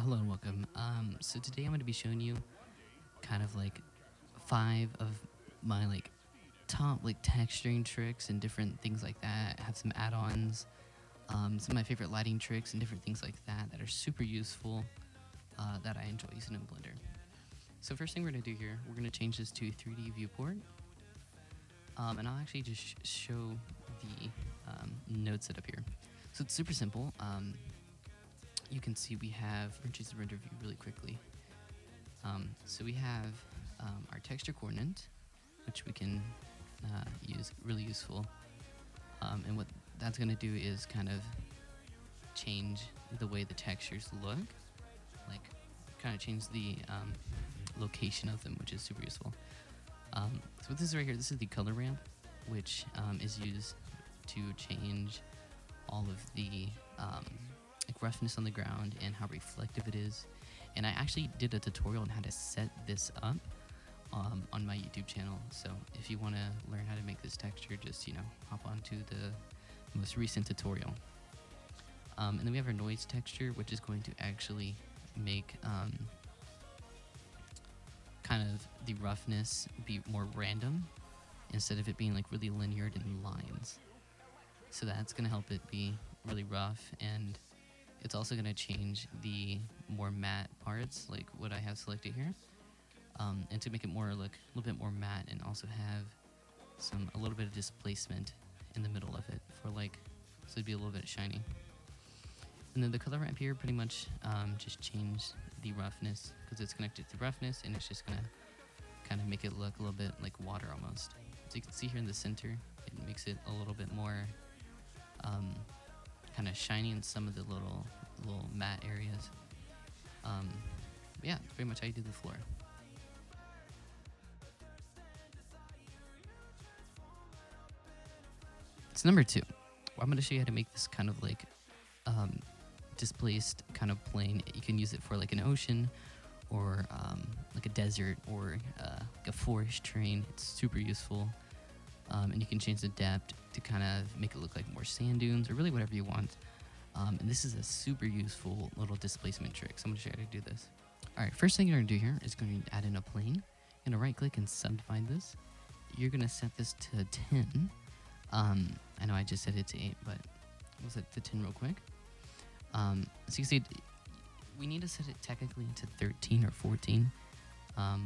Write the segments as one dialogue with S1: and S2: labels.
S1: Hello and welcome. So today I'm going to be showing you kind of like 5 of my top texturing tricks and different things like that. I have some add-ons, some of my favorite lighting tricks and different things like that that are super useful that I enjoy using in Blender. So first thing we're going to do here, we're going to change this to 3D viewport, and I'll actually just show the node setup here. So it's super simple. You can see we have, we're going to choose the render view really quickly. So we have our texture coordinate, which we can use, really useful. And what that's going to do is kind of change the way the textures look, like kind of change the location of them, which is super useful. So with this right here, this is the color ramp, which is used to change all of the roughness on the ground and how reflective it is. And I actually did a tutorial on how to set this up on my YouTube channel. So if you want to learn how to make this texture, just hop onto the most recent tutorial. And then we have our noise texture, which is going to actually make kind of the roughness be more random instead of it being really linear in lines. So that's going to help it be really rough, and it's also going to change the more matte parts, like what I have selected here, and to make it more look a little bit more matte, and also have a little bit of displacement in the middle of it for so it'd be a little bit shiny. And then the color ramp here pretty much just change the roughness, because it's connected to roughness, and it's just going to kind of make it look a little bit like water almost. So you can see here in the center, it makes it a little bit more kind of shiny in some of the little matte areas. Yeah, pretty much how you do the floor. So number 2, I'm going to show you how to make this kind of displaced kind of plane. You can use it for an ocean, or a desert, or a forest terrain. It's super useful. And you can change the depth to kind of make it look like more sand dunes, or really whatever you want. And this is a super useful little displacement trick, so I'm going to show you how to do this. Alright, first thing you're going to do here is going to add in a plane. You're going to right click and subdivide this. You're going to set this to 10. I know I just set it to 8, but we'll set it to 10 real quick. So you can see we need to set it technically to 13 or 14.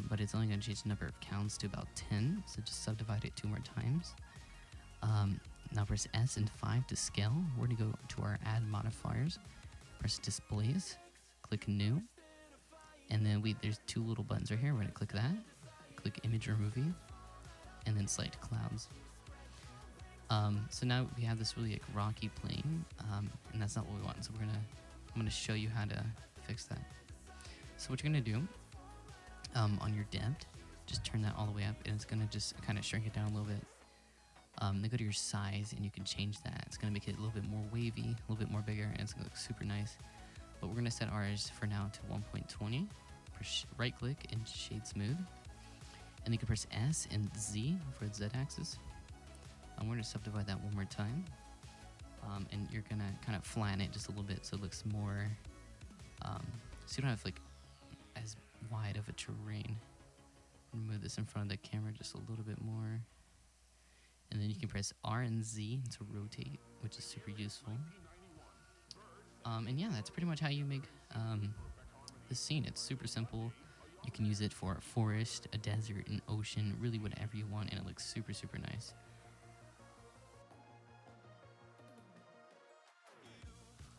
S1: But it's only going to change the number of counts to about 10, so just subdivide it 2 more times. Now press S and 5 to scale. We're going to go to our add modifiers, press displays, click new, and then there's 2 little buttons right here. We're going to click that, click image or movie, and then select clouds. So now we have this really rocky plane, and that's not what we want. So I'm going to show you how to fix that. So what you're going to do, on your depth, just turn that all the way up, and it's going to just kind of shrink it down a little bit. Then go to your size, and you can change that. It's going to make it a little bit more wavy, a little bit more bigger, and it's going to look super nice. But we're going to set ours for now to 1.20. Right click and shade smooth, and you can press S and Z for the Z axis. I'm going to subdivide that one more time, and you're going to kind of flatten it just a little bit so it looks more, so you don't have as wide of a terrain. Move this in front of the camera just a little bit more, and then you can press R and Z to rotate, which is super useful. And yeah, that's pretty much how you make this scene. It's super simple. You can use it for a forest, a desert, an ocean, really whatever you want, and it looks super nice.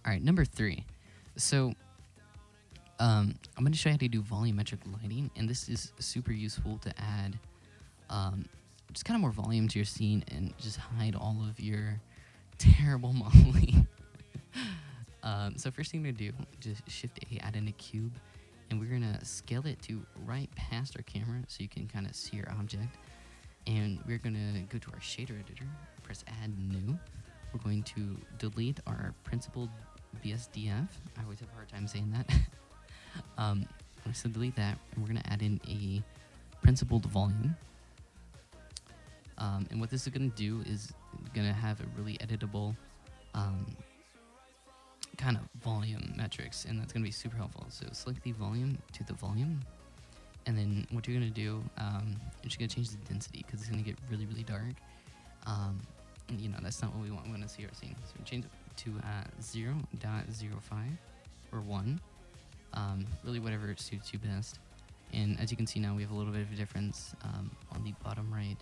S1: Alright, number 3. So I'm going to show you how to do volumetric lighting, and this is super useful to add just kind of more volume to your scene and just hide all of your terrible modeling. So first thing to do, just Shift A, add in a cube, and we're going to scale it to right past our camera so you can kind of see your object. And we're going to go to our shader editor, press add new. We're going to delete our principled BSDF. I always have a hard time saying that. So delete that, and we're going to add in a principled volume. And what this is going to do is going to have a really editable kind of volume metrics, and that's going to be super helpful. So select the volume to the volume, and then what you're going to do, you're just going to change the density because it's going to get really, really dark. You know, that's not what we want. We want to see our scene. So change it to 0.05 or 1, really whatever suits you best. And as you can see now, we have a little bit of a difference on the bottom right.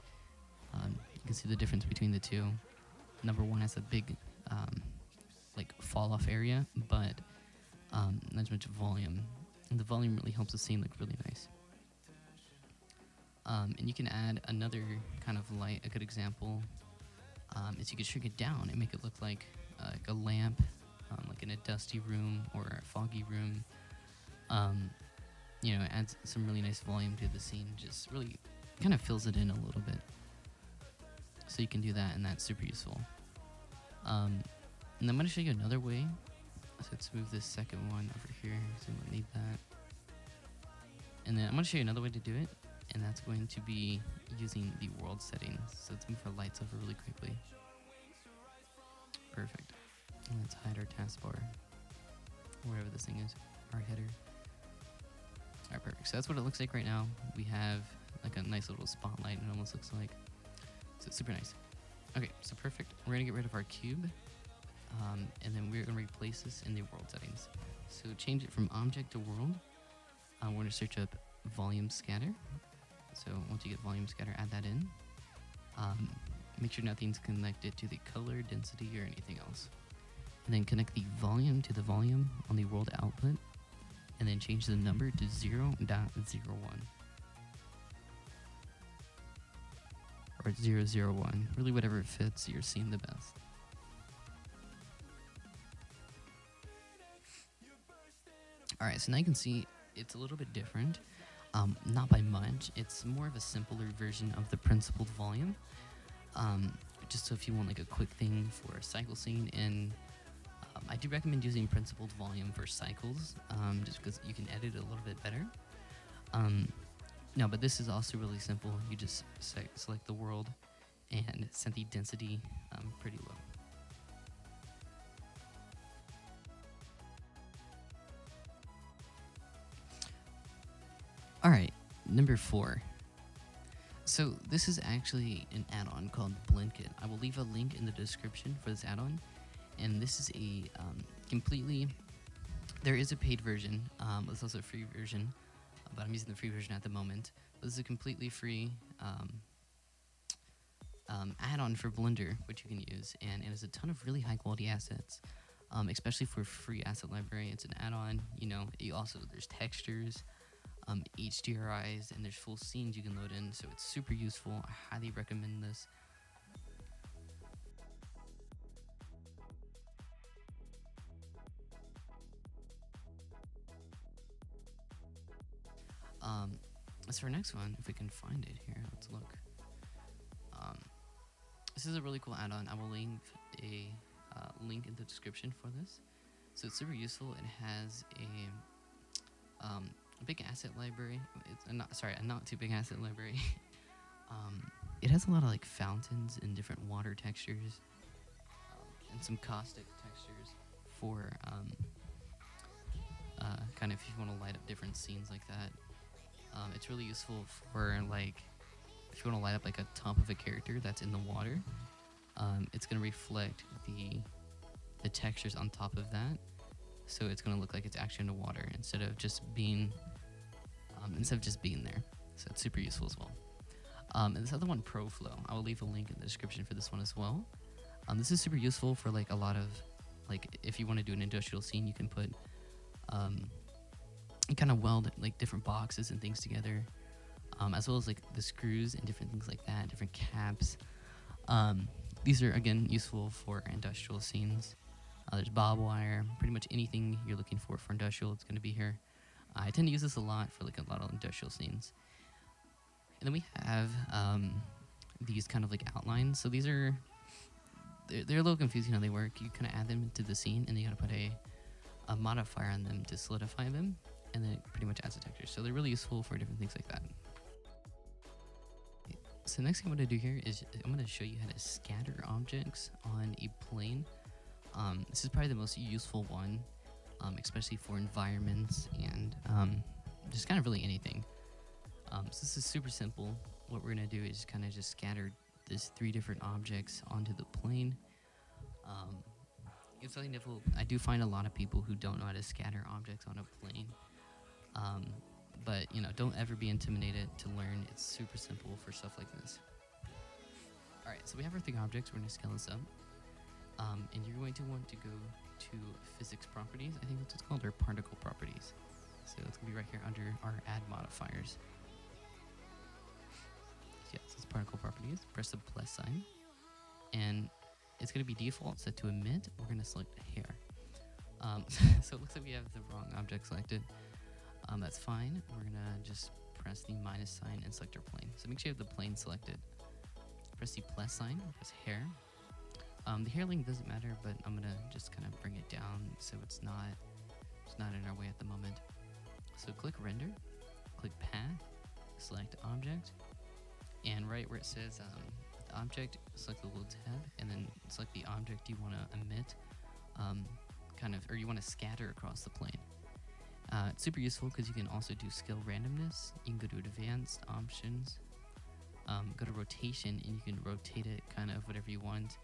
S1: You can see the difference between the two. Number 1 has a big like fall off area, but not as much volume. And the volume really helps the scene look really nice. And you can add another kind of light. A good example is you can shrink it down and make it look like a lamp, like in a dusty room or a foggy room. You know, it adds some really nice volume to the scene. Just really kind of fills it in a little bit. So you can do that, and that's super useful. And I'm going to show you another way. So let's move this second one over here. So we don't need that. And then I'm going to show you another way to do it, and that's going to be using the world settings. So let's move our lights over really quickly. Perfect. And let's hide our taskbar, wherever this thing is, our header. Alright, perfect. So that's what it looks like right now. We have like a nice little spotlight, it almost looks like. So it's super nice. Okay, so perfect. We're going to get rid of our cube, and then we're going to replace this in the world settings. So change it from object to world. We're going to search up volume scatter. So once you get volume scatter, add that in. Make sure nothing's connected to the color, density, or anything else. And then connect the volume to the volume on the world output, and then change the number to 0.01 or 001, really whatever fits your scene the best. Alright, so now you can see it's a little bit different, not by much. It's more of a simpler version of the principled volume, just so if you want like a quick thing for a cycle scene. And I do recommend using principled volume for cycles, just because you can edit it a little bit better. No, but this is also really simple. You just select the world and set the density pretty low. Alright, number 4. So this is actually an add-on called BlendKit. I will leave a link in the description for this add-on. And this is a completely, there is a paid version, there's also a free version, but I'm using the free version at the moment. But this is a completely free add-on for Blender, which you can use, and it has a ton of really high quality assets, especially for free asset library. It's an add-on, you know. There's textures, HDRIs, and there's full scenes you can load in, so it's super useful. I highly recommend this. As for our next one, if we can find it here, let's look. This is a really cool add-on. I will leave a link in the description for this. So it's super useful. It has a big asset library. It's a not too big asset library. It has a lot of like fountains and different water textures, and some caustic textures for kind of if you want to light up different scenes like that. It's really useful for like if you want to light up like a top of a character that's in the water. It's going to reflect the textures on top of that, so it's going to look like it's actually in the water instead of just being there. So it's super useful as well. And this other one, ProFlow, I will leave a link in the description for this one as well. This is super useful for like a lot of like if you want to do an industrial scene, you can put you kind of weld like different boxes and things together, as well as like the screws and different things like that, different caps. These are again useful for industrial scenes. There's bob wire, pretty much anything you're looking for industrial, it's going to be here. I tend to use this a lot for like a lot of industrial scenes. And then we have these kind of like outlines. So these are they're a little confusing how they work. You kind of add them into the scene, and then you got to put a modifier on them to solidify them, and then it pretty much adds a texture. So they're really useful for different things like that. So next thing I'm going to do here is I'm going to show you how to scatter objects on a plane. This is probably the most useful one, especially for environments and just kind of really anything. So this is super simple. What we're gonna do is kind of just scatter these 3 different objects onto the plane. It's something difficult. I do find a lot of people who don't know how to scatter objects on a plane. But don't ever be intimidated to learn. It's super simple for stuff like this. Alright, so we have our 3 objects. We're going to scale this up. And you're going to want to go to physics properties, I think that's what it's called, or particle properties. So it's going to be right here under our add modifiers. So yeah, so it's particle properties. Press the plus sign. And it's going to be default set to emit. We're going to select hair. So it looks like we have the wrong object selected. That's fine. We're going to just press the minus sign and select our plane. So make sure you have the plane selected. Press the plus sign, press hair. The hair length doesn't matter, but I'm going to just kind of bring it down so it's not in our way at the moment. So click render, click path, select object, and right where it says the object, select the little tab, and then select the object you want to emit, or you want to scatter across the plane. It's super useful because you can also do scale randomness. You can go to advanced options, go to rotation, and you can rotate it kind of whatever you want.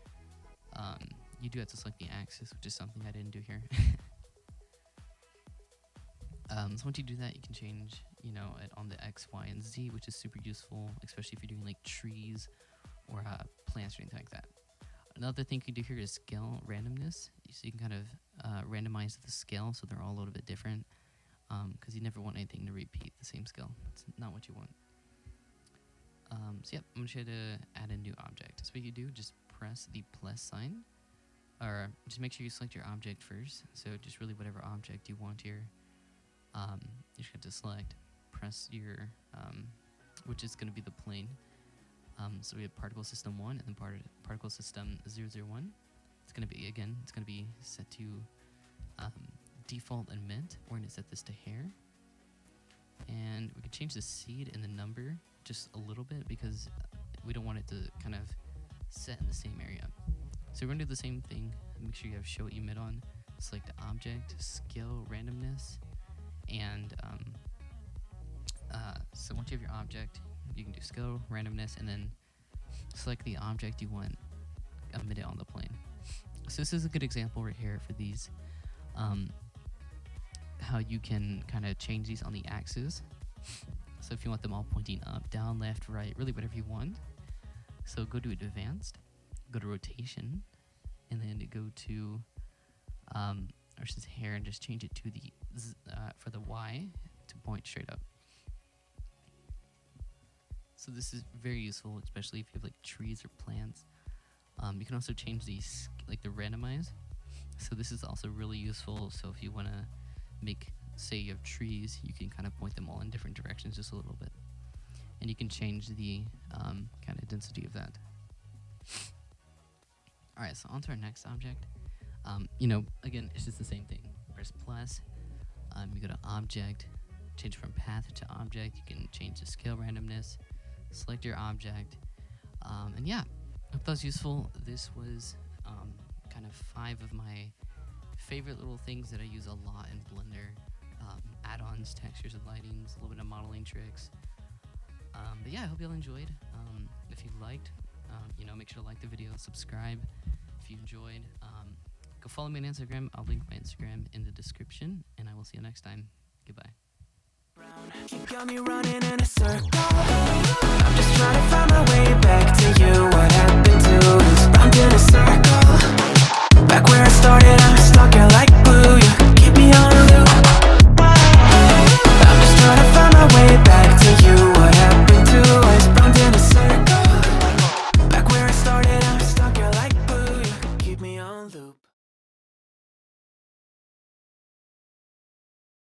S1: You do have to select the axis, which is something I didn't do here. So once you do that, you can change, it on the X, Y, and Z, which is super useful, especially if you're doing like trees or plants or anything like that. Another thing you can do here is scale randomness. So you can kind of randomize the scale so they're all a little bit different, because you never want anything to repeat the same scale. It's not what you want. So yep, I'm going to show you to add a new object. So what you do, just press the plus sign, or just make sure you select your object first. So just really whatever object you want here. You just have to select, press your, which is going to be the plane. So we have particle system 1 and then particle system 001. It's going to be set to default emit. We're going to set this to hair. And we can change the seed and the number just a little bit because we don't want it to kind of set in the same area. So we're going to do the same thing. Make sure you have show emit on. Select object, scale randomness, and so once you have your object, you can do scale randomness and then select the object you want emitted on the plane. So this is a good example right here for these, how you can kind of change these on the axis. So if you want them all pointing up, down, left, right, really whatever you want. So go to advanced, go to rotation, and then go to versus hair and just change it to the for the Y to point straight up. So this is very useful, especially if you have like trees or plants. You can also change these, like the randomize. So this is also really useful. So if you want to make, say you have trees, you can kind of point them all in different directions just a little bit. And you can change the kind of density of that. Alright, so on to our next object. Again, it's just the same thing. Press plus, you go to object, change from path to object. You can change the scale randomness, select your object, and yeah, I hope that was useful. This was kind of 5 of my favorite little things that I use a lot in Blender. Add-ons, textures and lightings, a little bit of modeling tricks. But yeah, I hope you all enjoyed. If you liked, make sure to like the video, subscribe if you enjoyed. Go follow me on Instagram. I'll link my Instagram in the description, and I will see you next time. Goodbye.
S2: You got me running in a circle. I'm just trying to find my way back to you. What happened to us? Round in a circle, back where I started.